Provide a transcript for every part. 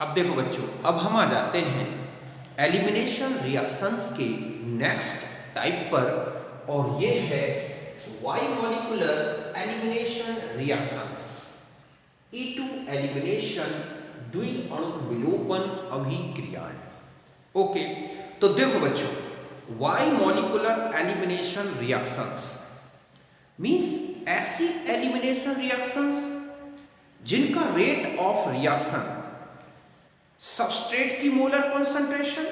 अब देखो बच्चों, अब हम आ जाते हैं एलिमिनेशन रिएक्शंस के नेक्स्ट टाइप पर, और ये है bimolecular elimination reactions. E2 elimination द्विअणु विलोपन अभिक्रियाएं। ओके, तो देखो बच्चों, bimolecular elimination reactions means ऐसी एलिमिनेशन रिएक्शंस जिनका रेट ऑफ रिएक्शन सबस्ट्रेट की मोलर कॉन्सेंट्रेशन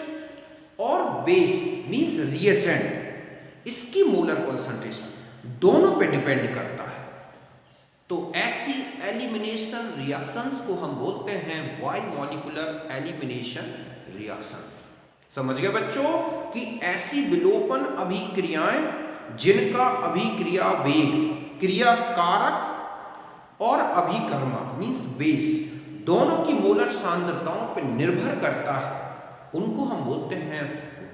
और बेस मीन्स रिएजेंट इसकी मोलर कॉन्सेंट्रेशन दोनों पे डिपेंड करता है। तो ऐसी एलिमिनेशन रिएक्शंस को हम बोलते हैं वाई मॉलिक्यूलर एलिमिनेशन रिएक्शंस। समझ गए बच्चों कि ऐसी विलोपन अभिक्रियाएं जिनका अभिक्रिया वेग, क्रिया कारक और अभिकर्मक मीन्स बेस दोनों की मोलर सांद्रताओं पर निर्भर करता है, उनको हम बोलते हैं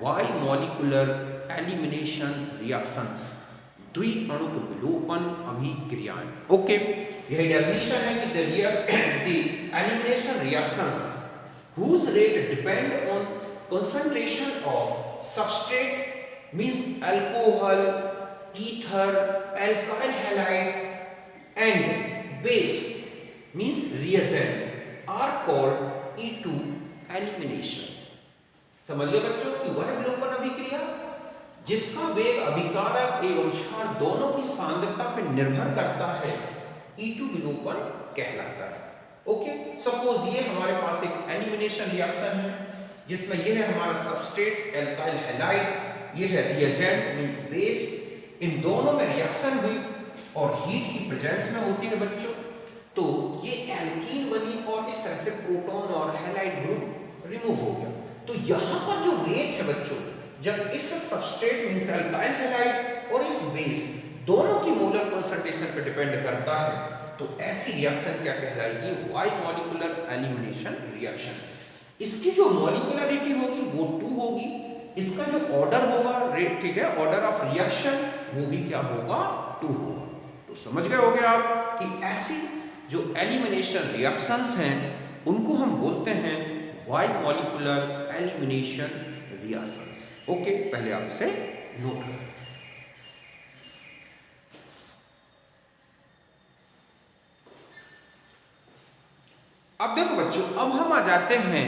वाई मॉलिक्यूलर एलिमिनेशन रिएक्शंस, द्विअणुक विलोपन अभिक्रियाएं। ओके, यही डेफिनेशन है कि the elimination reactions whose rate depend on concentration of substrate means alcohol, ether, alkyl halide and base means reagent are called E2 elimination। समझ लो बच्चों कि वह विलोपन अभिक्रिया जिसका वेग अभिकारक एवं क्षार दोनों की सांद्रता पर निर्भर करता है E2 विलोपन कहलाता है। ओके, सपोज ये हमारे पास एक एलिमिनेशन रिएक्शन है जिसमें यह है हमारा सबस्ट्रेट एल्काइल हैलाइड, ये है रिएजेंट मींस बेस, इन दोनों में रिएक्शन हुई और हीट की प्रेजेंस में होती है बच्चों, तो ये एल्कीन बनी और इस तरह से प्रोटॉन और हैलाइड ग्रुप रिमूव हो गया। तो यहाँ पर जो रेट है बच्चों, जब इस सबस्ट्रेट मींस एल्काइल हैलाइड और इस बेस दोनों की मोलर कंसंट्रेशन पर डिपेंड करता है, तो ऐसी रिएक्शन क्या कहलाएगी? Bimolecular elimination reaction. इसकी जो मॉलिक्यूलरिटी होगी वो 2 होगी, इसका जो ऑर्डर होगा रेट, ठीक है, ऑर्डर ऑफ रिएक्शन वो भी क्या होगा? 2 होगा। तो समझ गए होगे आप कि ऐसी जो एलिमिनेशन रिएक्शंस हैं उनको हम बोलते हैं bimolecular elimination reactions. Okay, पहले आप इसे नोट करें। अब देखो बच्चों, अब हम आ जाते हैं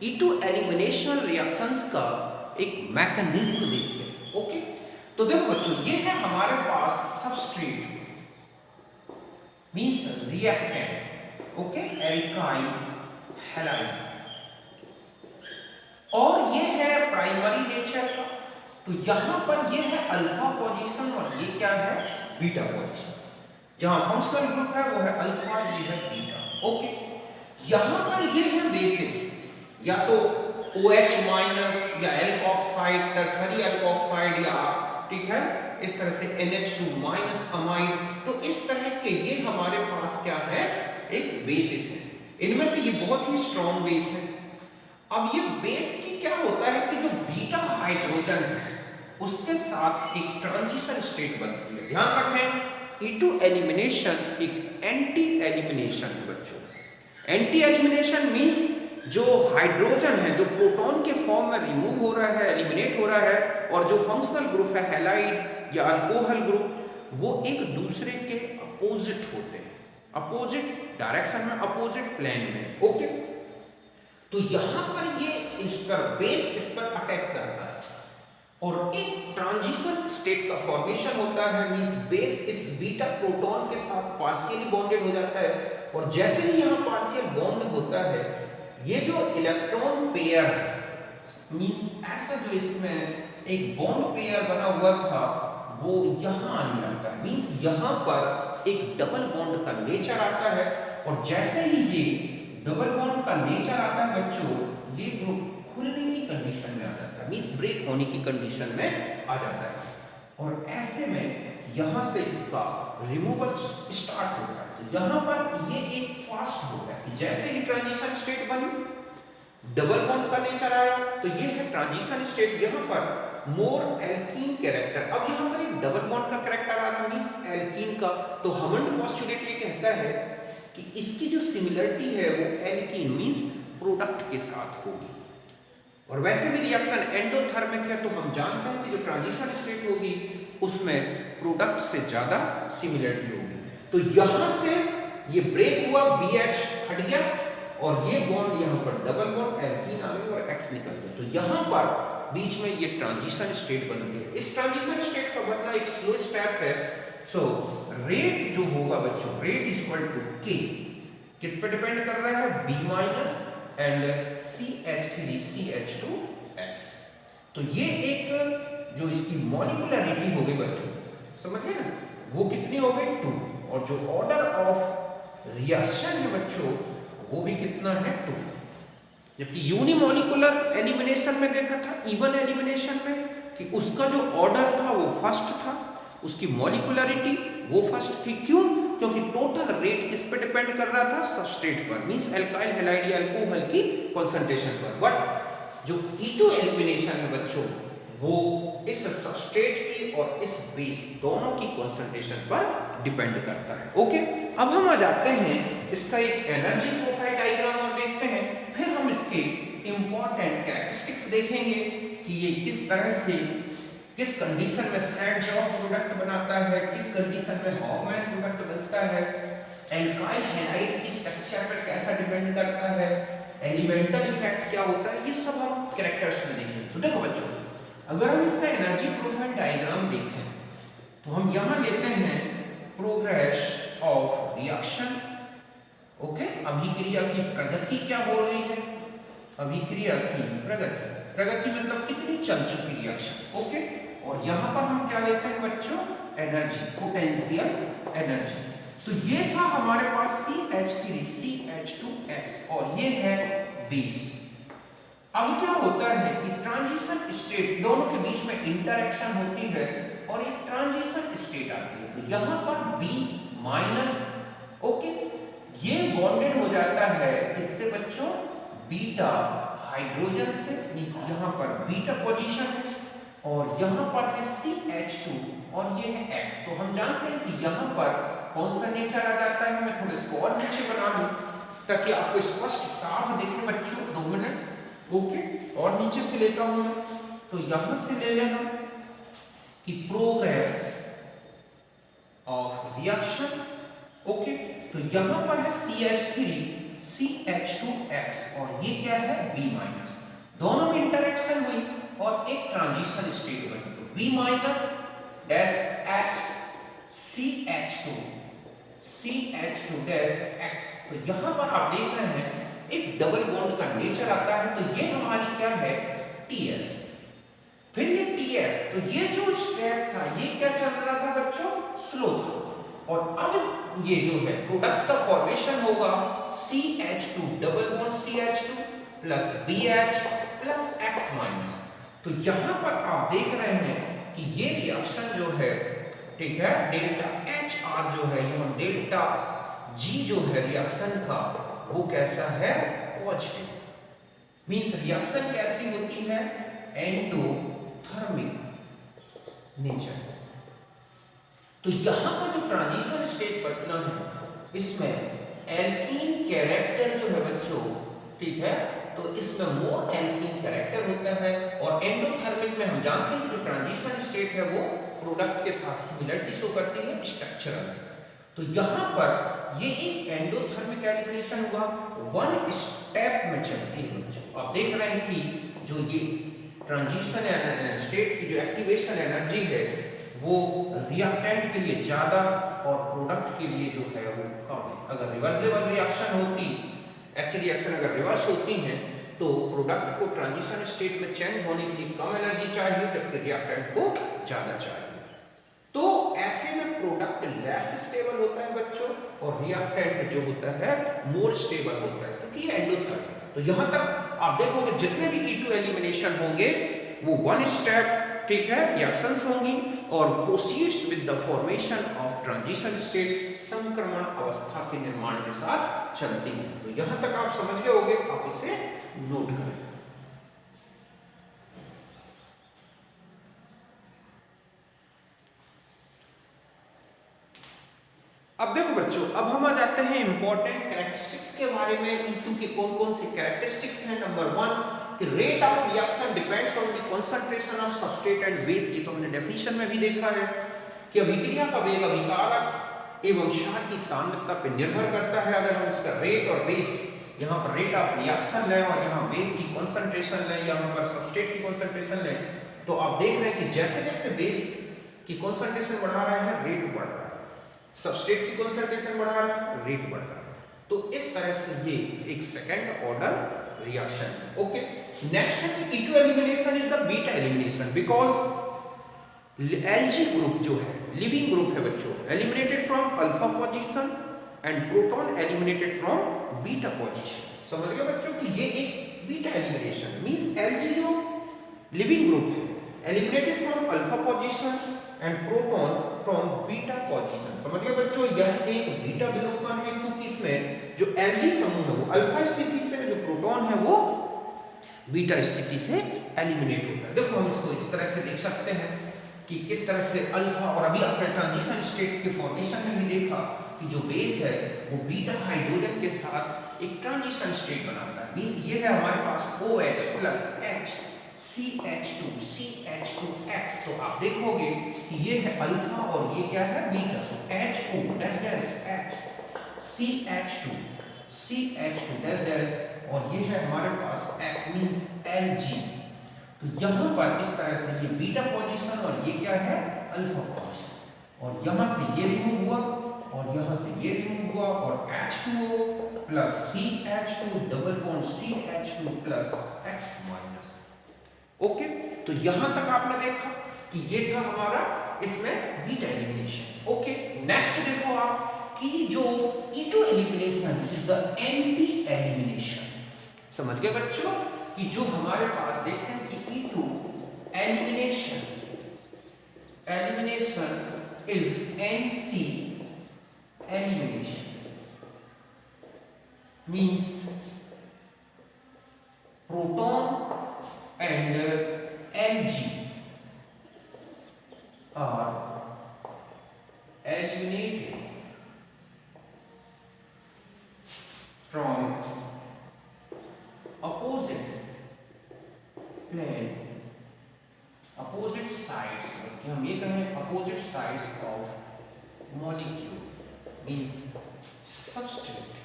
E2 एलिमिनेशन रिएक्शंस का एक मैकेनिज्म देखते हैं। ओके, तो देखो बच्चों, ये है हमारे पास substrate means reactant, okay, alkyl halide, और ये है प्राइमरी नेचर का, तो यहां पर ये है अल्फा पोजीशन और ये क्या है? Beta position. जहां फंक्शनल ग्रुप है वो है अल्फा, ये है बीटा। ओके, यहां पर ये है बेसिस, या तो OH माइनस या एल्कोक्साइड, टर्सरी एल्कोक्साइड, या ठीक है इस तरह से NH2 माइनस अमाइड। तो इस तरह के ये हमारे पास क्या है? एक बेसिस है। इनमें से ये बहुत ही स्ट्रॉन्ग बेस है। अब ये बेस की क्या होता है कि जो बीटा हाइड्रोजन है उसके साथ एक ट्रांजिशन स्टेट बनती है। ध्यान रखें, E2 एलिमिनेशन एक एंटी एलिमिनेशन है बच्चों। एंटी एलिमिनेशन मींस जो हाइड्रोजन है जो प्रोटॉन के फॉर्म में रिमूव हो रहा है, एलिमिनेट हो रहा है, और जो फंक्शनल ग्रुप है हैलाइड या अल्कोहल ग्रुप, वो एक दूसरे के अपोजिट होते हैं, अपोजिट डायरेक्शन में, अपोजिट प्लेन में। ओके, तो यहां पर ये इस पर बेस इस पर अटैक करता है और एक ट्रांजिशन स्टेट का फॉर्मेशन होता है, मींस बेस इस बीटा प्रोटॉन के साथ पार्शियली बॉन्डेड हो जाता है, और जैसे ही यहां पार्शियल बॉन्ड होता है, ये जो इलेक्ट्रॉन पेयर मींस ऐसा जो इसमें एक बॉन्ड पेयर बना हुआ था वो यहां आने लगता है, मींस यहां पर एक डबल बॉन्ड का नेचर आता है, और जैसे ही ये डबल बॉन्ड का नेचर आता है बच्चों, ये ग्रुप खुलने की कंडीशन में आ जाता है, मींस ब्रेक होने की कंडीशन में आ जाता है, और ऐसे में यहां से इसका रिमूवल स्टार्ट होता है। तो यहां पर ये एक फास्ट होता है, जैसे ही ट्रांजिशन स्टेट बनी, डबल बॉन्ड का नेचर आया, तो ये है ट्रांजिशन स्टेट। यहां पर मोर एल्कीन कैरेक्टर, अब यहां पर एक डबल बॉन्ड का कैरेक्टर आ रहा मींस एल्कीन का, तो हमंड पोस्टुलेट ये कहता है कि इसकी जो सिमिलरिटी है वो एल्कीन मींस प्रोडक्ट के साथ होगी। और वैसे भी रिएक्शन एंडोथर्मिक है तो हम जानते हैं कि जो ट्रांजिशन स्टेट होगी उसमें प्रोडक्ट से ज्यादा सिमिलरिटी होगी। तो यहां से ये ब्रेक हुआ, BH हट गया और ये बॉन्ड यहाँ पर डबल बॉन्ड एल्कीन आ गई और X निकल गया। तो यहाँ पर बीच में ये ट्रांजिशन स्टेट बनती है। इस ट्रांजिशन स्टेट का बनना एक स्लो स्टेप है। सो रेट जो होगा बच्चों, rate is equal to K, किस पे डिपेंड कर रहा है, B माइनस एंड CH3CH2X। तो ये एक जो इसकी मॉलिक्यूलरिटी हो गई बच्चों, समझ गए ना, वो कितनी हो गई 2, और जो ऑर्डर ऑफ रिएक्शन है बच्चों वो भी कितना है 2। जबकि यूनिमॉलिक्यूलर एलिमिनेशन में देखा था, इवन एलिमिनेशन में, कि उसका जो ऑर्डर था वो फर्स्ट था, उसकी मॉलिक्यूलरिटी वो फर्स्ट थी। क्यों? क्योंकि टोटल रेट किस पे डिपेंड कर रहा था, सबस्ट्रेट पर, मींस एल्काइल हैलाइड या अल्कोहल की कंसंट्रेशन पर। बट जो E2 एलिमिनेशन है बच्चों वो इस सबस्ट्रेट की और इस बेस दोनों की कंसंट्रेशन पर डिपेंड करता है। ओके, अब हम आ जाते हैं इसका एक एनर्जी प्रोफाइल डायग्राम और देखते हैं, फिर हम इसके इंपॉर्टेंट कैरेक्टरिस्टिक्स देखेंगे कि ये किस तरह से, किस कंडीशन में सैड-जॉफ प्रोडक्ट बनाता है, किस कंडीशन में हॉफमैन प्रोडक्ट बनता है, एल्काइल हैलाइड की स्ट्रक्चर पर कैसा डिपेंड करता है, एलिमेंटल इफेक्ट क्या होता है, ये सब हम कैरेक्टर्स में देखेंगे। तो देखो बच्चों, अगर हम इसका एनर्जी प्रोफाइल डायग्राम देखें तो हम यहां लेते हैं प्रोग्रेस ऑफ रिएक्शन। ओके, अभिक्रिया की प्रगति क्या हो रही है, अभिक्रिया की प्रगति, प्रगति मतलब कितनी चल चुकी रिएक्शन। ओके, और यहां पर हम क्या लेते हैं बच्चों, एनर्जी, पोटेंशियल एनर्जी। तो ये था हमारे पास CH3CH2X और ये है बेस। अब क्या होता है कि ट्रांजिशन स्टेट, दोनों के बीच में इंटरेक्शन होती है और एक ट्रांजिशन स्टेट आती है। तो यहां पर B माइनस, ओके, ये बॉन्डेड हो जाता है किससे बच्चों, बीटा हाइड्रोजन से, मींस यहां पर बीटा पोजीशन है, और यहां पर है CH2 और ये है X। तो हम जानते हैं कि यहां पर कौन सा नेचर आ जाता है, मैं थोड़ा इसको और नीचे बना दूं ताकि आपको स्पष्ट साफ दिखे बच्चों। 2 मिनट, ओके, और नीचे से लेता हूं मैं, तो यहां से ले लें हम कि प्रोग्रेस ऑफ रिएक्शन। ओके, तो यहां पर है CH3CH2X और ये क्या है B माइनस, दोनों में इंटरेक्शन हुई और एक ट्रांजिशन स्टेट बनी। तो B minus dash H CH2 dash X। तो यहां पर आप देख रहे हैं एक डबल बॉन्ड का नेचर आता है। तो ये हमारी क्या है, TS, फिर ये TS। तो ये जो स्टेप था ये क्या चल रहा था बच्चों, स्लो था, और अब ये जो है प्रोडक्ट का फॉर्मेशन होगा CH2 double bond CH2 plus BH plus X minus. तो यहां पर आप देख रहे हैं कि ये रिएक्शन जो है, ठीक है, डेल्टा HR जो है, यहां डेल्टा G जो है रिएक्शन का, वो कैसा है, पॉजिटिव, मींस रिएक्शन कैसी होती है, एंडोथर्मिक नेचर। तो यहां पर जो ट्रांजिशन स्टेट बना है इसमें एल्कीन कैरेक्टर जो है बच्चों, ठीक है, तो इसमें मोर एल्कीन कैरेक्टर होता है, और एंडोथर्मिक में हम जानते हैं कि जो ट्रांजिशन स्टेट है वो प्रोडक्ट के साथ सिमिलरिटी शो करती है स्ट्रक्चरल। तो यहां पर ये एक एंडोथर्मिक एलिमिनेशन हुआ, 1 स्टेप में चलती है बच्चों। आप देख रहे हैं कि जो ये ट्रांजिशन स्टेट की जो एक्टिवेशन एनर्जी है वो रिएक्टेंट के लिए ज्यादा और प्रोडक्ट के लिए जो है वो कम है। अगर रिवर्सेबल रिएक्शन होती, ऐसी रिएक्शन अगर रिवर्स होती हैं तो प्रोडक्ट को ट्रांजिशन स्टेट में चेंज होने के लिए कम एनर्जी चाहिए, जबकि रिएक्टेंट को ज्यादा चाहिए। तो ऐसे में प्रोडक्ट लेस स्टेबल होता है बच्चों, और रिएक्टेंट जो होता है मोर स्टेबल होता है, क्योंकि ये एंडोथर्मिक है। तो यहां तक आप देखोगे जितने भी E2 एलिमिनेशन होंगे वो 1 स्टेप, ठीक है, रिएक्शंस होंगी और proceeds with the formation of transition state, संक्रमण अवस्था के निर्माण के साथ चलती है। तो यहां तक आप समझ गए होंगे, आप इसे नोट करें। अब देखो बच्चों, अब हम आ जाते हैं हैं इंपॉर्टेंट कैरेक्टरिस्टिक्स के बारे में। E2 के कौन कौन से कैरेक्टरिस्टिक्स हैं। नंबर 1 कि rate of reaction depends on the concentration of substrate and base. ये तो हमने डेफिनेशन में भी देखा है कि अभिक्रिया का वेग अभिकारक एवं क्षार की सांद्रता पर निर्भर करता है। अगर हम इसका रेट और बेस, यहाँ पर रेट ऑफ रिएक्शन लें और यहाँ बेस की कंसंट्रेशन लें, यहाँ पर सबस्ट्रेट की कंसंट्रेशन लें, तो आप देख रहे हैं कि जैसे जैसे बेस की कंसंट्रेशन बढ़ा रहे हैं रेट बढ़ रहा है, सबस्ट्रेट की कंसंट्रेशन बढ़ा रहे हैं रेट बढ़ रहा है। तो इस तरह से ये एक सेकंड ऑर्डर रिएक्शन है। ओके, नेक्स्ट है कि E2 elimination is the beta elimination because Lg group जो है लिविंग ग्रुप है बच्चों, eliminated from alpha position and proton eliminated from beta position. समझ गए बच्चों कि ये एक बीटा एलिमिनेशन मींस Lg जो लिविंग ग्रुप है eliminated from alpha position and proton from beta position. समझ गए बच्चों, यह एक बीटा विलोपन है क्योंकि इसमें जो Lg समूह है वो अल्फा स्थिति से, जो प्रोटॉन है वो बीटा स्थिति से एलिमिनेट होता है। देखो हम इसको इस तरह से देख सकते हैं कि किस तरह से अल्फा, और अभी आपने ट्रांजिशन स्टेट के फॉर्मेशन में भी देखा कि जो बेस है वो बीटा हाइड्रोजन के साथ एक ट्रांजिशन स्टेट बनाता है। मींस ये है हमारे पास OH plus H CH2 CH2X। तो आप देखोगे कि ये है अल्फा और ये क्या है beta. HO dash dash H CH2 CH2 और ये है हमारे पास X मींस Lg। तो यहाँ पर इस तरह से ये बीटा पोजीशन और ये क्या है अल्फा पोजीशन, और यहाँ से ये रिमूव हुआ और यहाँ से ये रिमूव हुआ और H2O plus CH2 double bond CH2 plus X minus. Okay, तो यहां तक आपने देखा कि ये था हमारा इसमें बीटा एलिमिनेशन। ओके, नेक्स्ट देखो आप कि जो E2 elimination is the anti elimination. समझ गए बच्चों कि जो हमारे पास देखते हैं कि E2 elimination is anti elimination means proton and Lg are eliminated from opposite plane, opposite sides, हम ये कहें opposite sides of molecule means substrate।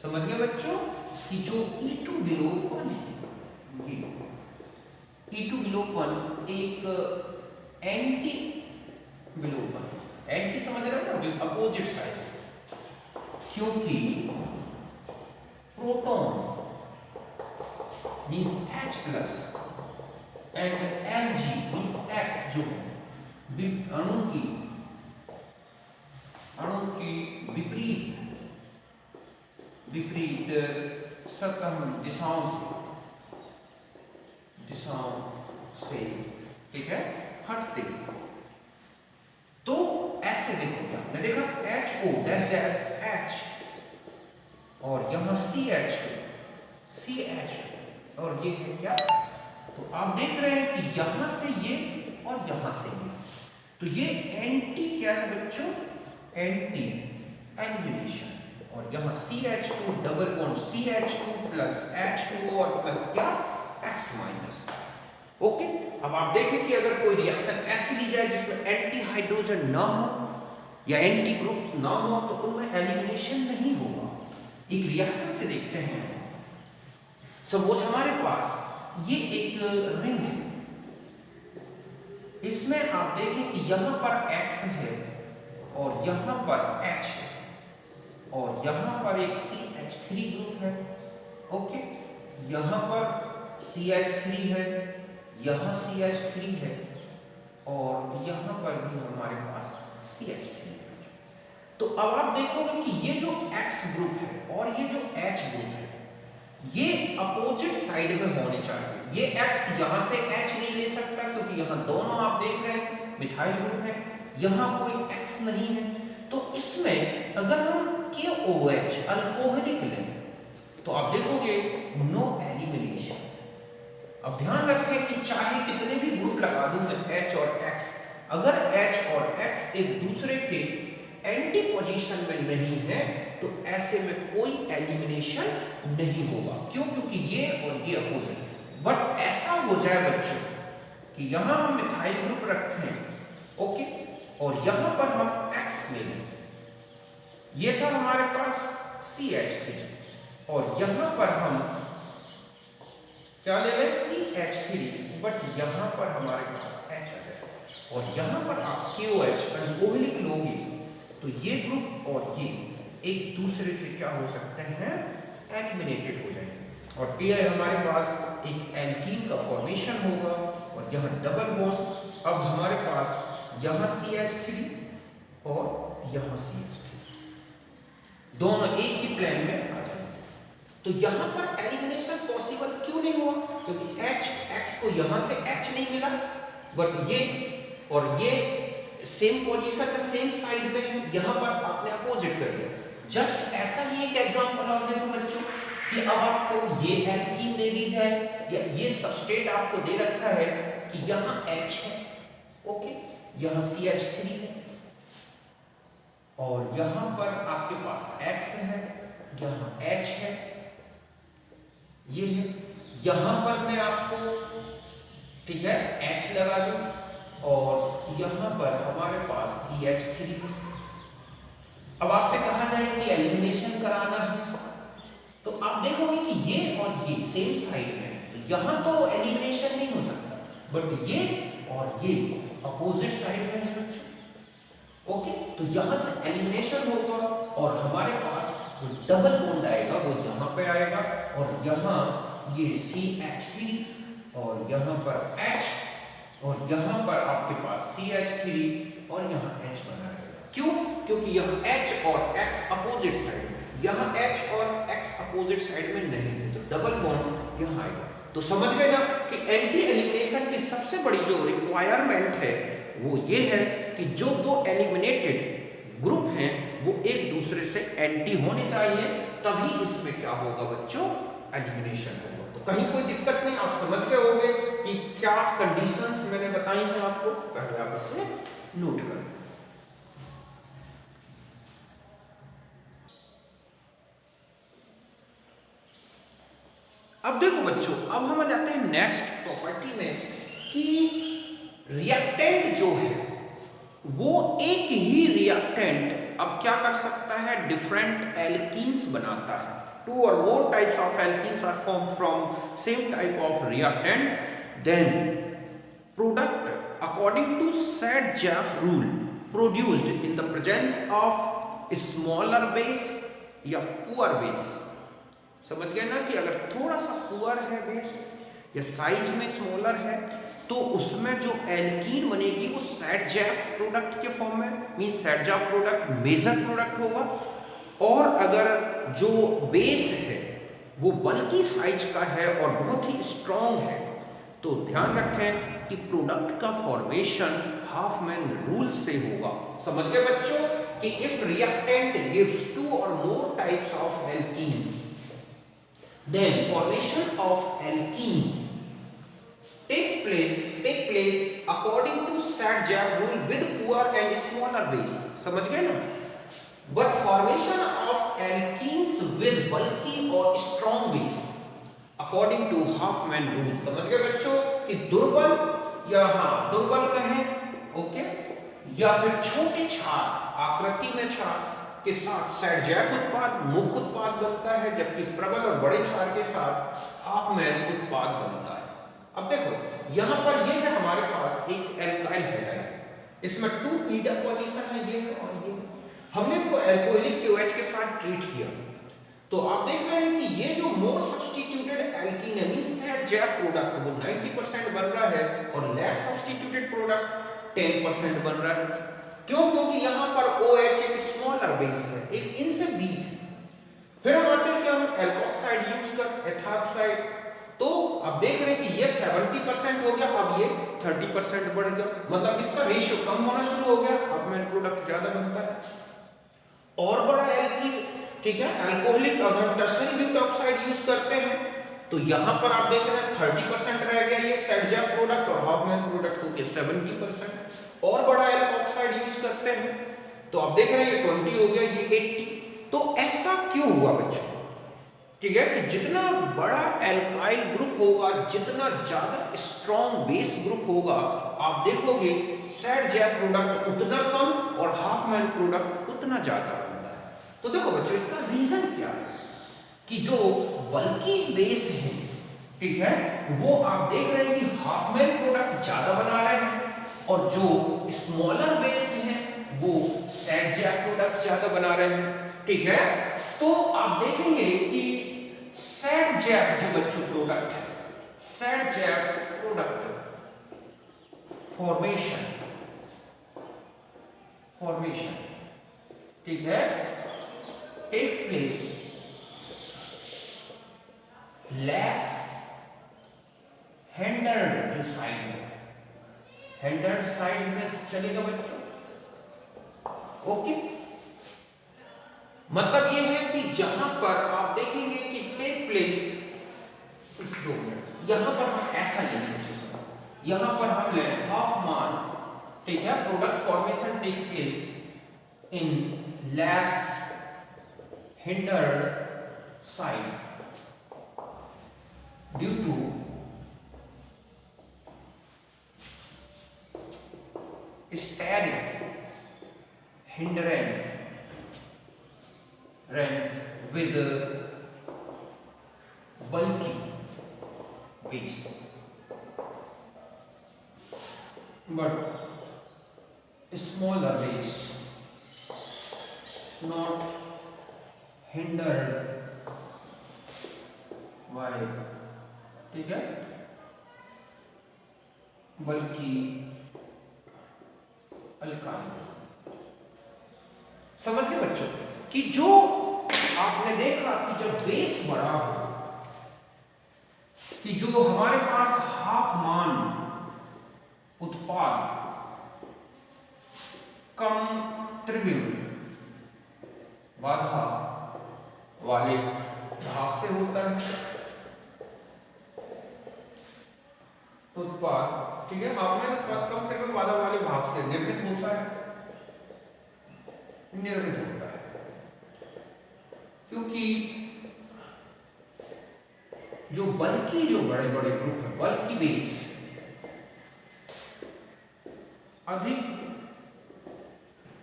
समझ गए बच्चों कि जो E2 विलोपन है, E2 विलोपन एक एंटी विलोपन, एंटी समझ रहे हो ना, अपोजिट साइड, क्योंकि proton means H plus and Lg means X जो अणु की विपरीत सतह दिशाओं से ठीक है हटते। तो ऐसे देखोगे आपने देखा HO डैश डैश H और यहां CH2 और ये है क्या। तो आप देख रहे हैं कि यहां से ये और यहां से ये, तो ये एंटी क्या है बच्चों, एंटी एलिमिनेशन। और यहां CH2 double bond CH2 plus H2O और प्लस क्या X माइनस। ओके, अब आप देखें कि अगर कोई रिएक्शन ऐसी ली जाए जिसमें एंटी हाइड्रोजन ना हो या एंटी ग्रुप्स ना हो तो उनमें एलिमिनेशन नहीं होगा। एक रिएक्शन से देखते हैं, सपोज हमारे पास ये एक रिंग है, इसमें आप देखें कि यहां पर X है और यहां पर H है और यहां पर एक CH3 ग्रुप है। ओके, यहां पर CH3 है, यहां CH3 है और यहां पर भी हमारे पास CH3 है। तो अब आप देखोगे कि ये जो X ग्रुप है और ये जो H ग्रुप है ये अपोजिट साइड में होने चाहिए। ये X यहां से H नहीं ले सकता क्योंकि यहां दोनों आप देख रहे हैं मिथाइल ग्रुप है, यहां कोई X नहीं है। तो इसमें अगर हम KOH अल्कोहलिक लें तो आप देखोगे नो एलिमिनेशन। अब ध्यान रखें कि चाहे कितने भी ग्रुप लगा दूं मैं H और X, अगर H और X एक दूसरे के एंटी पोजीशन में नहीं है तो ऐसे में कोई एलिमिनेशन नहीं होगा। क्यों? क्योंकि ये और ये अपोजिट। बट ऐसा हो जाए बच्चों कि यहां हम मिथाइल ग्रुप रखते हैं, ओके, और यहां पर हम X ले लें, ये था हमारे पास CH3 और यहां पर हम क्या ले लें CH3, बट यहां पर हमारे पास H आ जाए और यहां पर आप KOH अल्कोहलिक लोगे तो ये ग्रुप और ये एक दूसरे से क्या हो सकते हैं, एलिमिनेटेड हो जाएंगे और ये हमारे पास एक एल्कीन का फॉर्मेशन होगा और यहाँ डबल बॉन्ड। अब हमारे पास यहाँ CH3 और यहाँ CH3 दोनों एक ही प्लेन में आ जाएंगे। तो यहाँ पर एलिमिनेशन पॉसिबल क्यों नहीं हुआ? क्योंकि X को यहाँ से H नहीं मिला, बट ये और ये सेम पोजीशन में सेम साइड में है, यहाँ पर आपने अपोजिट कर दिया। जस्ट ऐसा ही एक एग्जांपल और दे दूं बच्चों कि अब आपको ये एल्कीन दे दी जाए या ये सबस्ट्रेट आपको दे रखा है कि यहाँ H है, ओके, यहाँ CH3 है और यहाँ पर आपके पास X है, यहाँ H है, ये है, यहाँ पर मैं आपको ठीक है H लगा दूं और यहाँ पर हमारे पास CH3 है। अब आपसे कहा जाए कि एलिमिनेशन कराना है तो आप देखोगे कि ये और ये सेम साइड में है, तो यहाँ तो एलिमिनेशन नहीं हो सकता, बट ये और ये अपोजिट साइड में है बच्चों, ओके। तो यहाँ से एलिमिनेशन होगा और हमारे पास जो डबल बॉन्ड आएगा वो यहाँ पे आएगा और यहाँ ये CH3 और यहाँ पर H और यहाँ पर आपके पास CH3 और यहाँ H बना रहेगा। क्यों? क्योंकि यहाँ H और X अपोजिट साइड में, यहाँ H और X अपोजिट साइड में नहीं थे, तो डबल बॉन्ड यहाँ आएगा। तो समझ गए ना कि एंटी एलिमिनेशन की सबसे बड़ी जो रिक्वायरमेंट है वो ये है कि जो दो एलिमिनेटेड ग्रुप हैं वो एक दूसरे से एंटी होने चाहिए, तभी इसमें क्या होगा बच्चों, एलिमिनेशन होगा। तो कहीं कोई दिक्कत नहीं, आप समझ गए होंगे कि क्या कंडीशंस मैंने बताई हैं आपको, पहले आप इसे नोट करें। अब देखो बच्चों, अब हम आ जाते हैं नेक्स्ट प्रॉपर्टी में कि रिएक्टेंट जो है वो एक ही रिएक्टेंट अब क्या कर सकता है, डिफरेंट एल्कीन्स बनाता है। Two or more types of alkenes are formed from same type of reactant. Then product according to Sadjaff rule produced in the presence of smaller base या poor base। समझ गए ना कि अगर थोड़ा सा पुअर है बेस या साइज में स्मॉलर है तो उसमें जो एल्कीन बनेगी वो सैडजैफ प्रोडक्ट के फॉर्म में, मीन सैडजैफ प्रोडक्ट मेजर प्रोडक्ट होगा। और अगर जो बेस है वो बल्कि साइज का है और बहुत ही स्ट्रॉन्ग है तो ध्यान रखें कि प्रोडक्ट का फॉर्मेशन हाफमैन रूल से होगा। समझ गए बच्चों कि इफ रिएक्टेंट गिव्स टू और more types of alkenes then formation of alkenes take place according to Sadjaff rule with poor and smaller base। समझ गए ना? But formation of alkenes with bulky or strong base according to Huffman rule। समझ गए बच्चों कि दुर्बल या दुर्बल कहें, ओके, या फिर छोटे क्षार आकृति में क्षार के साथ सैडजैफ उत्पाद मुख्य उत्पाद बनता है, जबकि प्रबल और बड़े क्षार के साथ हाफमैन उत्पाद बनता है। अब देखो यहाँ पर ये है हमारे पास एक एल्काइल हैलाइड, इसमें 2 p पोजीशन है, ये है और ये। हमने इसको एल्कोहलिक KOH के साथ ट्रीट किया तो आप देख रहे हैं कि ये जो मोर सब्स्टिट्यूटेड एल्कीन है मींस सैडजैफ प्रोडक्ट वो 90% बन रहा है और लेस सब्स्टिट्यूटेड प्रोडक्ट 10% बन रहा है। क्यों? क्योंकि यहाँ पर OH एक स्मॉलर बेस है, एक इनसे वीक है। फिर हम आते हैं कि हम एल्कोक्साइड यूज कर एथॉक्साइड, तो आप देख रहे हैं कि ये 70% हो गया, अब ये 30% बढ़ गया, मतलब इसका रेशियो कम होना शुरू हो गया, अब मेन प्रोडक्ट ज्यादा बनता है। और बड़ा एल्कीन, ठीक है, अल्कोहलिक, अब हम टर्सरी ब्यूटॉक्साइड यूज करते हैं तो यहाँ पर आप देख रहे हैं 30% रह गया ये सैडजैफ प्रोडक्ट और हाफमैन प्रोडक्ट हो गया 70%। और बड़ा एल्कोक्साइड यूज करते हैं तो आप देख रहे हैं ये 20 हो गया, ये 80। तो ऐसा क्यों हुआ बच्चों? ठीक है कि जितना बड़ा एल्काइल ग्रुप होगा, जितना ज्यादा स्ट्रॉन्ग बेस ग्रुप होगा, आप देखोगे सेट-जैक प्रोडक्ट उतना कम और हाफमैन प्रोडक्ट उतना ज्यादा बनता है। तो देखो बच्चों, इसका रीजन क्या है कि जो बल्की बेस है, ठीक है, वो आप देख रहे हैं कि हाफमैन प्रोडक्ट ज्यादा बना रहे हैं, और जो स्मॉलर बेस है वो सेट-जैक प्रोडक्ट ज्यादा बना रहे हैं। ठीक है, तो आप देखेंगे कि सेट-जैक जो बच्चों प्रोडक्ट है, सेट-जैक प्रोडक्ट फॉर्मेशन, ठीक है, टेक्स प्लेस लेस हिंडर्ड, जो साइड है हिंडर्ड साइड में चलेगा बच्चों। ओके, मतलब ये है कि जहां पर आप देखेंगे कि टेक प्लेस, इस 2 मिनट, यहां पर हम ऐसा लेंगे, यहां पर हम ले हाफमैन, ठीक है, product formation takes place in less hindered side due to steric hindrance with bulky base, but smaller base not hindered by, ठीक है, bulky अल्काइल। समझ गए बच्चों कि जो आपने देखा कि जब बेस बड़ा हो, कि जो हमारे पास हाफमैन उत्पाद कम त्रिविम बाधा वाले भाग से होता है उत्पाद, ठीक है, हाफमैन उत्पाद कम त्रिविम बाधा वाले भाग से निर्मित होता है, क्योंकि जो बल्कि जो बड़े बड़े ग्रुप है, बल्कि बेस अधिक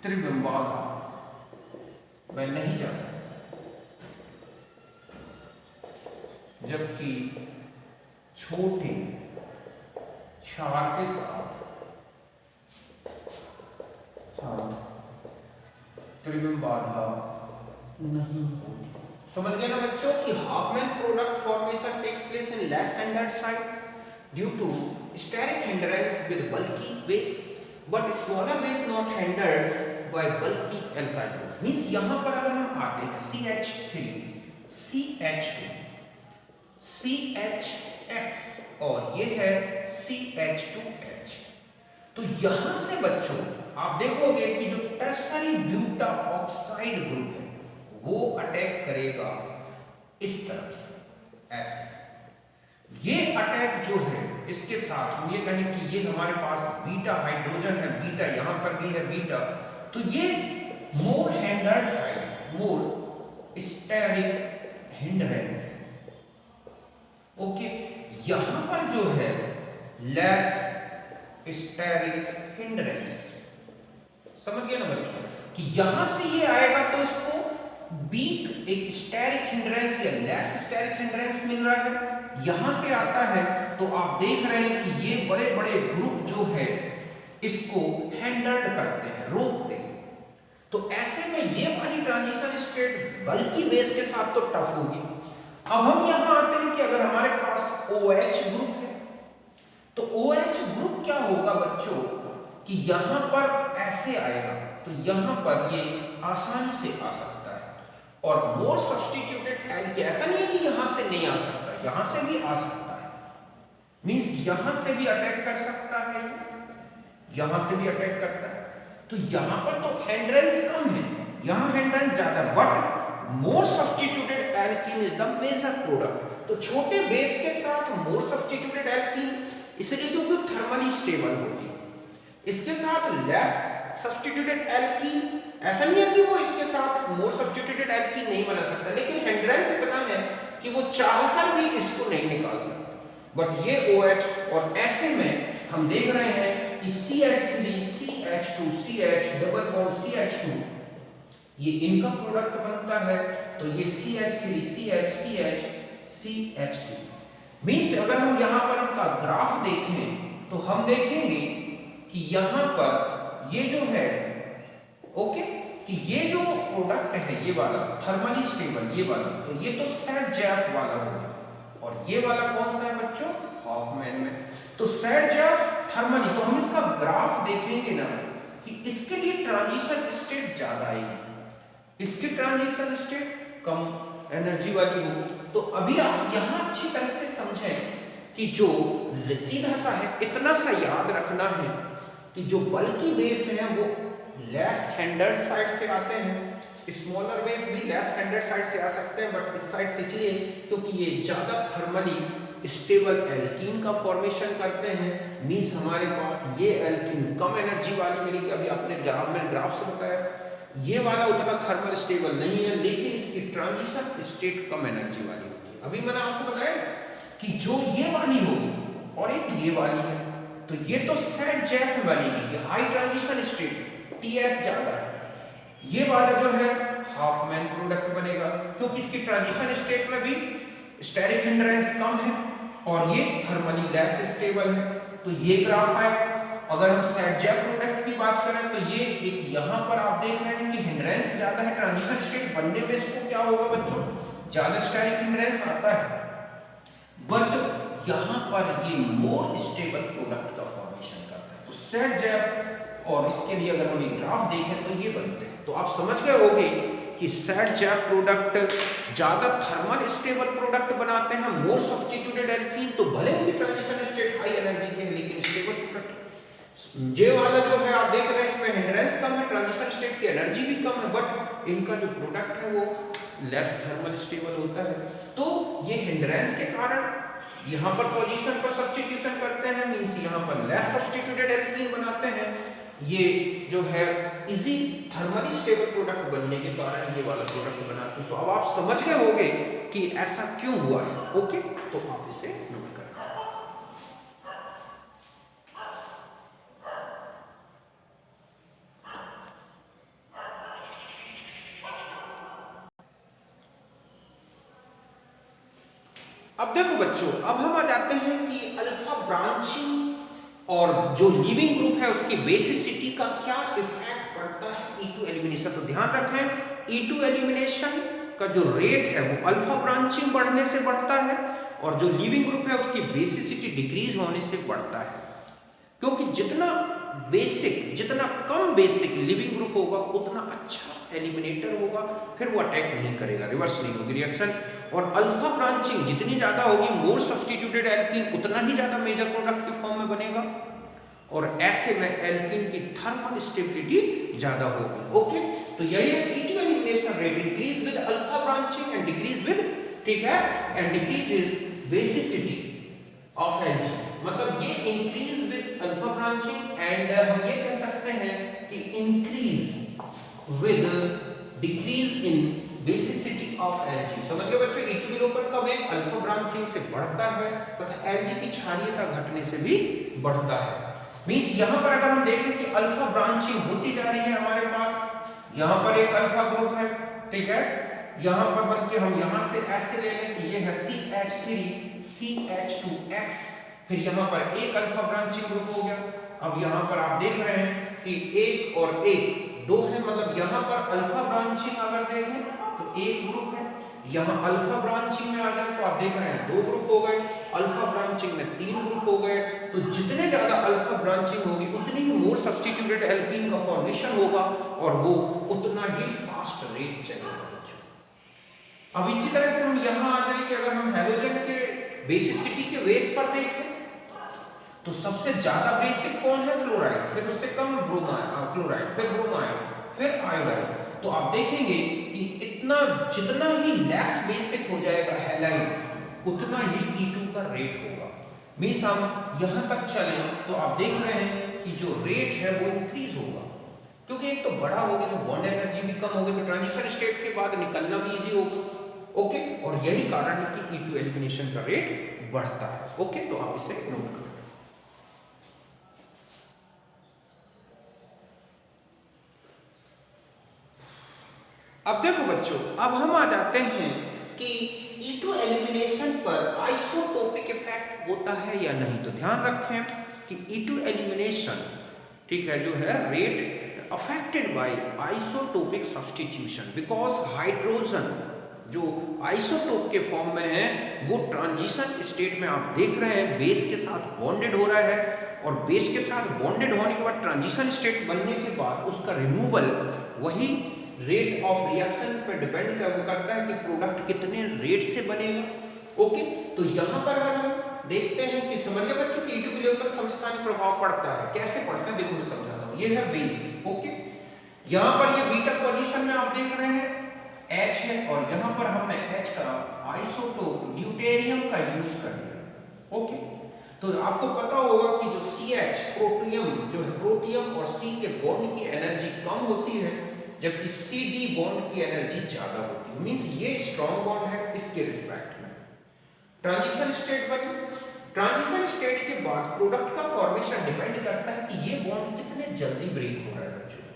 त्रिविम बाधा में नहीं जा सकता, जबकि छोटे क्षार के साथ त्रिविम बाधा नहीं होती। समझ गए ना बच्चों कि Hofmann product formation takes place in less hindered side due to steric hindrance with bulky base, but smaller base not hindered by bulky alkyl group. Means यहां पर अगर हम आते हैं CH3 CH2 CHX और ये है CH2H, तो यहां से बच्चों आप देखोगे कि जो टर्सरी ब्यूटा ऑक्साइड ग्रुप है वो अटैक करेगा इस तरफ से, ऐसे। ये अटैक जो है इसके साथ हम ये कहें कि ये हमारे पास बीटा हाइड्रोजन है, बीटा यहां पर भी है बीटा, तो ये मोर हिंडर्ड साइड, मोर स्टेरिक हिंड्रेंस। ओके, यहां पर जो है लेस स्टेरिक हिंड्रेंस। समझ गए ना बच्चों कि यहां से ये आएगा तो इसको वीक एक स्टेरिक हिंड्रेंस या लेस स्टेरिक हिंड्रेंस मिल रहा है, यहां से आता है तो आप देख रहे हैं कि ये बड़े बड़े ग्रुप जो है इसको हिंडर्ड करते हैं, रोकते हैं। तो ऐसे में ये वाली ट्रांजिशन स्टेट बल्कि बेस के साथ तो टफ होगी। अब हम यहां आते हैं कि अगर हमारे पास OH ग्रुप है तो OH ग्रुप क्या होगा बच्चों कि यहां पर ऐसे आएगा तो यहां पर ये आसानी से आ सकता है, और मोर सब्स्टिट्यूटेड एल्क ऐसा नहीं है कि यहां से नहीं आ सकता, यहां से भी आ सकता है, मींस यहां से भी अटैक कर सकता है, यहां से भी अटैक करता है। तो यहां पर तो हिंड्रेंस कम है, यहां हिंड्रेंस ज्यादा, but more substituted alkene is the major product. तो छोटे बेस के साथ मोर सब्स्टिट्यूटेड एल्कीन, इसलिए क्योंकि थर्मली स्टेबल होती है, इसके साथ लेस सब्स्टिट्यूटेड एल्कीन ऐसा नहीं है कि वो इसके साथ मोर सब्स्टिट्यूटेड एल्कीन नहीं बना सकता, लेकिन हिंड्रेंस इतना है कि वो चाहकर भी इसको नहीं निकाल सकता। बट ये OH, और ऐसे में हम देख रहे हैं कि CH3 CH2 CH double bond CH2 ये इनका प्रोडक्ट बनता है, तो ये CH3 CH CH CH3 means अगर हम यहाँ पर इनका ग्राफ देखें तो हम देखेंगे कि यहाँ पर ये जो है ओके, कि ये जो प्रोडक्ट है ये वाला थर्मली स्टेबल ये वाला, तो ये तो SADJF वाला हो गया, और ये वाला कौन सा है बच्चों, हॉफमैन में। तो SADJF थर्मली, तो हम इसका ग्राफ देखेंगे ना कि इसके लिए ट्रांजिशन स्टेट ज्यादा आएगी, इसकी ट्रांजिशन स्टेट कम एनर्जी वाली होगी। तो अभी आप यहाँ अच्छी तरह से समझें कि जो सीधा सा है, इतना सा याद रखना है कि जो बल्कि बेस है वो लेस हैंडेड साइड से आते हैं, स्मॉलर बेस भी लेस हैंडेड साइड से आ सकते हैं, बट इस साइड से इसलिए क्योंकि ये ज्यादा थर्मली स्टेबल एल्कीन का फॉर्मेशन करते हैं। मींस हमारे पास ये एल्कीन कम एनर्जी वाली मिलेगी, अभी आपने ग्राफ से बताया ये वाला उतना थर्मल स्टेबल नहीं है, लेकिन इसकी ट्रांजिशन स्टेट कम एनर्जी वाली होती है। अभी मैंने आपको बताया कि जो ये वाली होगी और एक ये वाली है, तो ये तो SADJF में बनेगी, ये हाई ट्रांजिशन स्टेट TS ज्यादा है, ये वाला जो है हाफमैन प्रोडक्ट बनेगा क्योंकि इसकी ट्रांजिशन स्टेट में भी स्टेरिक हिंड्रेंस कम है और ये थर्मली लेस स्टेबल है। तो ये ग्राफ आएगा। अगर हम SADJF प्रोडक्ट की बात करें तो ये एक यहाँ पर आप देख रहे हैं कि हिंड्रेंस ज्यादा है, ट्रांजिशन स्टेट बनने में इसको क्या होगा बच्चों, ज्यादा स्टेरिक हिंड्रेंस आता है, बट यहाँ पर ये मोर स्टेबल प्रोडक्ट का फॉर्मेशन करता है। तो SADJF और इसके लिए अगर हम एक ग्राफ देखें तो ये बनते हैं। तो आप समझ गए होंगे कि SADJF प्रोडक्ट ज्यादा थर्मल स्टेबल प्रोडक्ट बनाते हैं, मोर सब्स्टिट्यूटेड एल्कीन, तो भले उनकी ट्रांजिशन स्टेट हाई एनर्जी के हैं लेकिन स्टेबल प्रोडक्ट। जे वाला जो है आप देख रहे हैं इसमें हिंड्रेंस कम है, ट्रांजिशन स्टेट की एनर्जी भी कम है, बट इनका जो प्रोडक्ट है वो लेस थर्मल स्टेबल होता है। तो ये हिंड्रेंस के कारण यहाँ पर पोजीशन पर सब्स्टिट्यूशन करते हैं, मींस यहाँ पर लेस सब्स्टिट्यूटेड एल्कीन बनाते हैं, ये जो है इजी थर्मली स्टेबल प्रोडक्ट बनने के कारण ये वाला प्रोडक्ट बनाते हैं। तो अब आप समझ गए होंगे कि ऐसा क्यों हुआ है। ओके, तो आप इसे नोट करें। अब देखो बच्चों, अब हम आ जाते हैं कि अल्फा ब्रांचिंग और जो लिविंग ग्रुप है उसकी बेसिसिटी का क्या इफेक्ट पड़ता है E2 एलिमिनेशन। तो ध्यान रखें E2 एलिमिनेशन का जो रेट है वो अल्फा ब्रांचिंग बढ़ने से बढ़ता है और जो लिविंग ग्रुप है उसकी बेसिसिटी डिक्रीज होने से बढ़ता है, क्योंकि जितना कम बेसिक लिविंग ग्रुप होगा उतना अच्छा एलिमिनेटर होगा, फिर वो अटैक नहीं करेगा, रिवर्स नहीं होगी रिएक्शन। और अल्फा ब्रांचिंग जितनी ज्यादा होगी, मोर सब्स्टिट्यूटेड एल्कीन उतना ही ज्यादा मेजर प्रोडक्ट के फॉर्म में बनेगा, और ऐसे में एल्कीन की थर्मल स्टेबिलिटी ज्यादा होगी। ओके, तो यही है E2 elimination rate increase with alpha branching and decrease with, ठीक है, and decreases basicity of algae, मतलब ये increase with alpha branching and हम ये कह सकते हैं कि increase with decrease in basicity of algae. समझ गए बच्चों, E2 विलोपन का वेग अल्फा ब्रांचिंग से बढ़ता है तथा एल्जी की क्षारीयता घटने से भी बढ़ता है। मींस यहां पर अगर हम देखें कि अल्फा ब्रांचिंग होती जा रही है, हमारे पास यहां पर एक अल्फा ग्रुप है, ठीक है, यहां पर बल्कि हम यहां से ऐसे ले लें कि ये है CH3 CH2X, फिर यहां पर एक अल्फा ब्रांचिंग ग्रुप हो गया। अब यहां पर आप देख रहे हैं कि एक और एक दो है, मतलब यहां पर अल्फा ब्रांचिंग अगर देखें तो एक ग्रुप है, यहां अल्फा ब्रांचिंग में आ जाए तो आप देख रहे हैं दो ग्रुप हो गए, अल्फा ब्रांचिंग में तीन ग्रुप हो गए। तो जितने ज्यादा अल्फा ब्रांचिंग होगी उतनी ही मोर सब्स्टिट्यूटेड एल्कीन का फॉर्मेशन होगा और वो उतना ही फास्ट रेट चलेगा बच्चों। अब इसी तरह से हम यहां आ जाए कि अगर हम हैलोजन के बेसिसिटी के बेस पर देखें तो सबसे ज्यादा बेसिक कौन है, फ्लोराइड, फिर उससे कम क्लोराइड, फिर ब्रोमाइड, फिर आयोडाइड। तो आप देखेंगे कि जितना ही लेस बेसिक हो जाएगा हैलाइड उतना ही E2 का रेट होगा। मींस हम यहां तक चलें तो आप देख रहे हैं कि जो रेट है वो इंक्रीज होगा, क्योंकि एक तो बड़ा हो गया तो बॉन्ड एनर्जी भी कम हो गई, तो ट्रांजिशन स्टेट के बाद निकलना भी इजी होगा। ओके, और यही कारण है कि E2 एलिमिनेशन का रेट बढ़ता है। ओके, तो आप इसे नोट करो। अब देखो बच्चों, अब हम आ जाते हैं कि E2 एलिमिनेशन पर आइसोटोपिक इफेक्ट होता है या नहीं। तो ध्यान रखें कि E2 एलिमिनेशन, ठीक है, जो है rate affected by isotopic substitution, because hydrogen जो आइसोटोप के फॉर्म में है वो ट्रांजिशन स्टेट में आप देख रहे हैं बेस के साथ बॉन्डेड हो रहा है, और बेस के साथ बॉन्डेड होने के बाद ट्रांजिशन स्टेट बनने के बाद उसका रिमूवल वही रेट ऑफ रिएक्शन पर डिपेंड करता है कि प्रोडक्ट कितने रेट से बनेगा। ओके, तो यहाँ पर हम देखते हैं कि समझ गए बच्चों कि E2 के लेवल पर समस्थानिक प्रभाव पड़ता है। कैसे पड़ता है देखो मैं समझाता हूँ। ये है बेस, ओके, यहाँ पर ये बीटा पोजीशन में आप देख रहे हैं H है, और यहाँ पर हमने H का आइसोटोप ड्यूटेरियम का यूज कर दिया। ओके, तो आपको पता होगा कि जो CH प्रोटियम जो है, प्रोटियम और C के बॉन्ड की एनर्जी कम होती है, जबकि CD बॉन्ड की एनर्जी ज्यादा होती है। मींस ये स्ट्रॉन्ग बॉन्ड है इसके रिस्पेक्ट में। ट्रांजिशन स्टेट बनी, ट्रांजिशन स्टेट के बाद प्रोडक्ट का फॉर्मेशन डिपेंड करता है कि ये बॉन्ड कितने जल्दी ब्रेक हो रहा है बच्चों।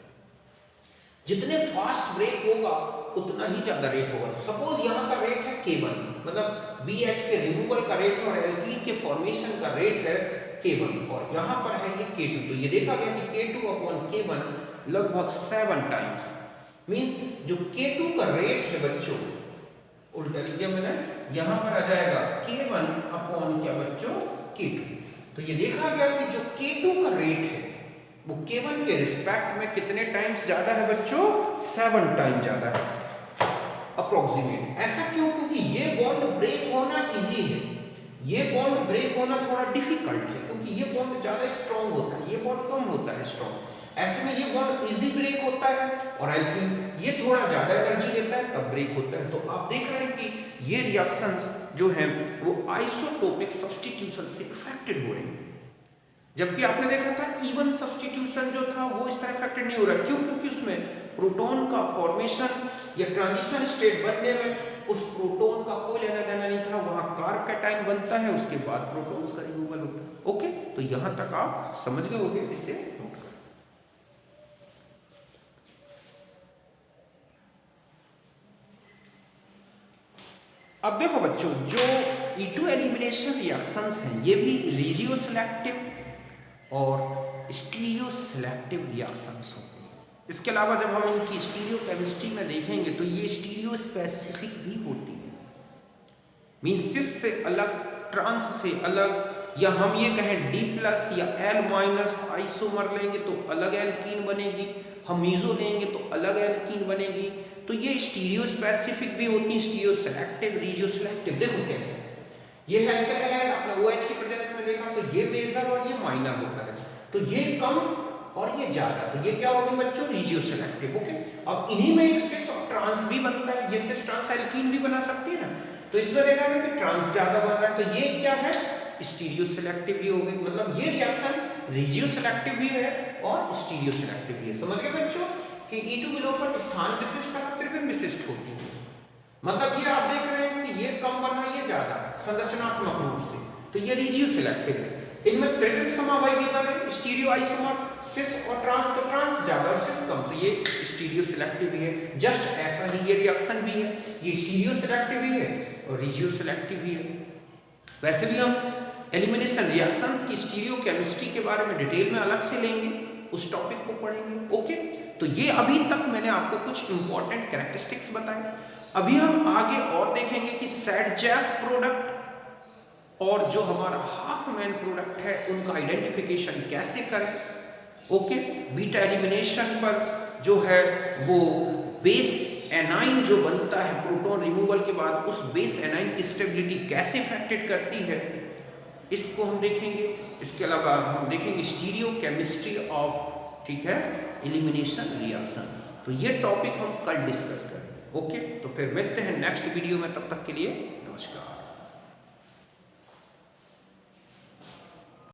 जितने फास्ट ब्रेक होगा उतना ही ज्यादा रेट होगा। सपोज यहाँ का रेट है K1, मतलब BH के रिमूवल का रेट है और एल्कीन के फॉर्मेशन का रेट है K1, और यहाँ पर है ये K2। तो ये देखा गया कि K2 अपॉन K1 लगभग 7 टाइम्स। मींस जो K2 का रेट है बच्चों, उल्टा लिखिए मैंने, यहाँ पर आ जाएगा K1 अपॉन क्या बच्चों, K2। तो ये देखा गया कि जो K2 का रेट है वो K1 के रिस्पेक्ट में कितने टाइम्स ज्यादा है बच्चों, 7 टाइम ज्यादा है अप्रोक्सीमेट। ऐसा क्यों? क्योंकि ये बॉन्ड ब्रेक होना इजी है, ये बॉन्ड ब्रेक होना थोड़ा डिफिकल्ट है, क्योंकि ये बॉन्ड ज्यादा स्ट्रॉन्ग होता है, ये बॉन्ड कम होता है स्ट्रॉन्ग। ऐसे में ये बॉन्ड इजी ब्रेक होता है, और एल्कीन ये थोड़ा ज्यादा एनर्जी लेता है तब ब्रेक होता है। तो आप देख रहे हैं कि ये रिएक्शंस जो हैं वो आइसोटोपिक सब्स्टिट्यूशन से इफेक्टेड हो रही हैं, जबकि आपने देखा था इवन सब्स्टिट्यूशन जो था वो इस तरह इफेक्टेड नहीं हो रहा। क्यों? क्योंकि उसमें प्रोटॉन का फॉर्मेशन या ट्रांजिशन स्टेट बनने में उस प्रोटॉन का कोई लेना देना नहीं था। वहां कार्ब कैटायन बनता है, उसके बाद प्रोटॉन्स का रिमूवल होता है। ओके, तो यहां तक आप समझ गए होंगे, इसे नोट करें। अब देखो बच्चों, जो E2 एलिमिनेशन रिएक्शंस हैं ये भी रिजियो सिलेक्टिव और स्टीरियो सिलेक्टिव रिएक्शंस होते हैं। इसके अलावा जब हम इनकी स्टीरियो केमिस्ट्री में देखेंगे तो ये स्टीरियो स्पेसिफिक भी होती है। मींस सिस से अलग, ट्रांस से अलग, या हम ये कहें D+ या L- आइसोमर लेंगे तो अलग एल्कीन बनेगी, हम मीजो लेंगे तो अलग एल्कीन बनेगी। तो ये स्टीरियो स्पेसिफिक भी होती है, स्टीरियो सिलेक्टिव, रिजियो सिलेक्टिव। देखो कैसे, ये है अल्काइल हैलाइड, आपने OH की प्रेजेंस में देखा तो ये मेजर और ये माइनर होता है, तो ये कम और ये ज्यादा, तो ये क्या होगी बच्चों, रिजियो सिलेक्टिव। ओके, अब इन्हीं में एक सिस और ट्रांस भी बनता है, ये सिस ट्रांस एल्कीन भी बना सकती है ना। तो इसमें देखा गया कि ट्रांस ज्यादा बन रहा है, तो ये क्या है, स्टीरियो सिलेक्टिव भी हो गई। मतलब ये रिएक्शन रिजियो सिलेक्टिव भी है और स्टीरियो सिलेक्टिव भी है। समझ गए बच्चों कि E2 विलोपन स्थान विशिष्ट और त्रिविम विशिष्ट होती है। मतलब ये आप देख रहे हैं कि ये कम बना, ये ज्यादा संरचनात्मक रूप से, तो ये रिजियो सिलेक्टिव है। इनमें त्रिविम समावयवी भी बने, स्टीरियो आइसोमर, सिस और ट्रांस, तो ट्रांस ज्यादा और सिस कम, तो ये स्टीरियो सिलेक्टिव भी है। जस्ट ऐसा ही ये रिएक्शन भी है, ये स्टीरियो सिलेक्टिव भी है और रिजियो सिलेक्टिव भी है। वैसे भी हम एलिमिनेशन रिएक्शंस की स्टीरियो केमिस्ट्री के बारे में डिटेल में अलग से लेंगे, उस टॉपिक को पढ़ेंगे। ओके, तो ये अभी तक मैंने आपको कुछ इंपॉर्टेंट कैरेक्टरिस्टिक्स बताए। अभी हम आगे और देखेंगे कि सैडजेफ प्रोडक्ट और जो हमारा हाफ मैन प्रोडक्ट है उनका आइडेंटिफिकेशन कैसे करें। ओके, बीटा एलिमिनेशन पर जो है वो बेस एनाइन जो बनता है प्रोटॉन रिमूवल के बाद, उस बेस एनाइन की स्टेबिलिटी कैसे इफेक्टेड करती है, इसको हम देखेंगे। इसके अलावा हम देखेंगे स्टीरियो केमिस्ट्री ऑफ, ठीक है, एलिमिनेशन रिएक्शंस। तो ये टॉपिक हम कल डिस्कस करेंगे। ओके, तो फिर मिलते हैं नेक्स्ट वीडियो में, तब तक के लिए नमस्कार।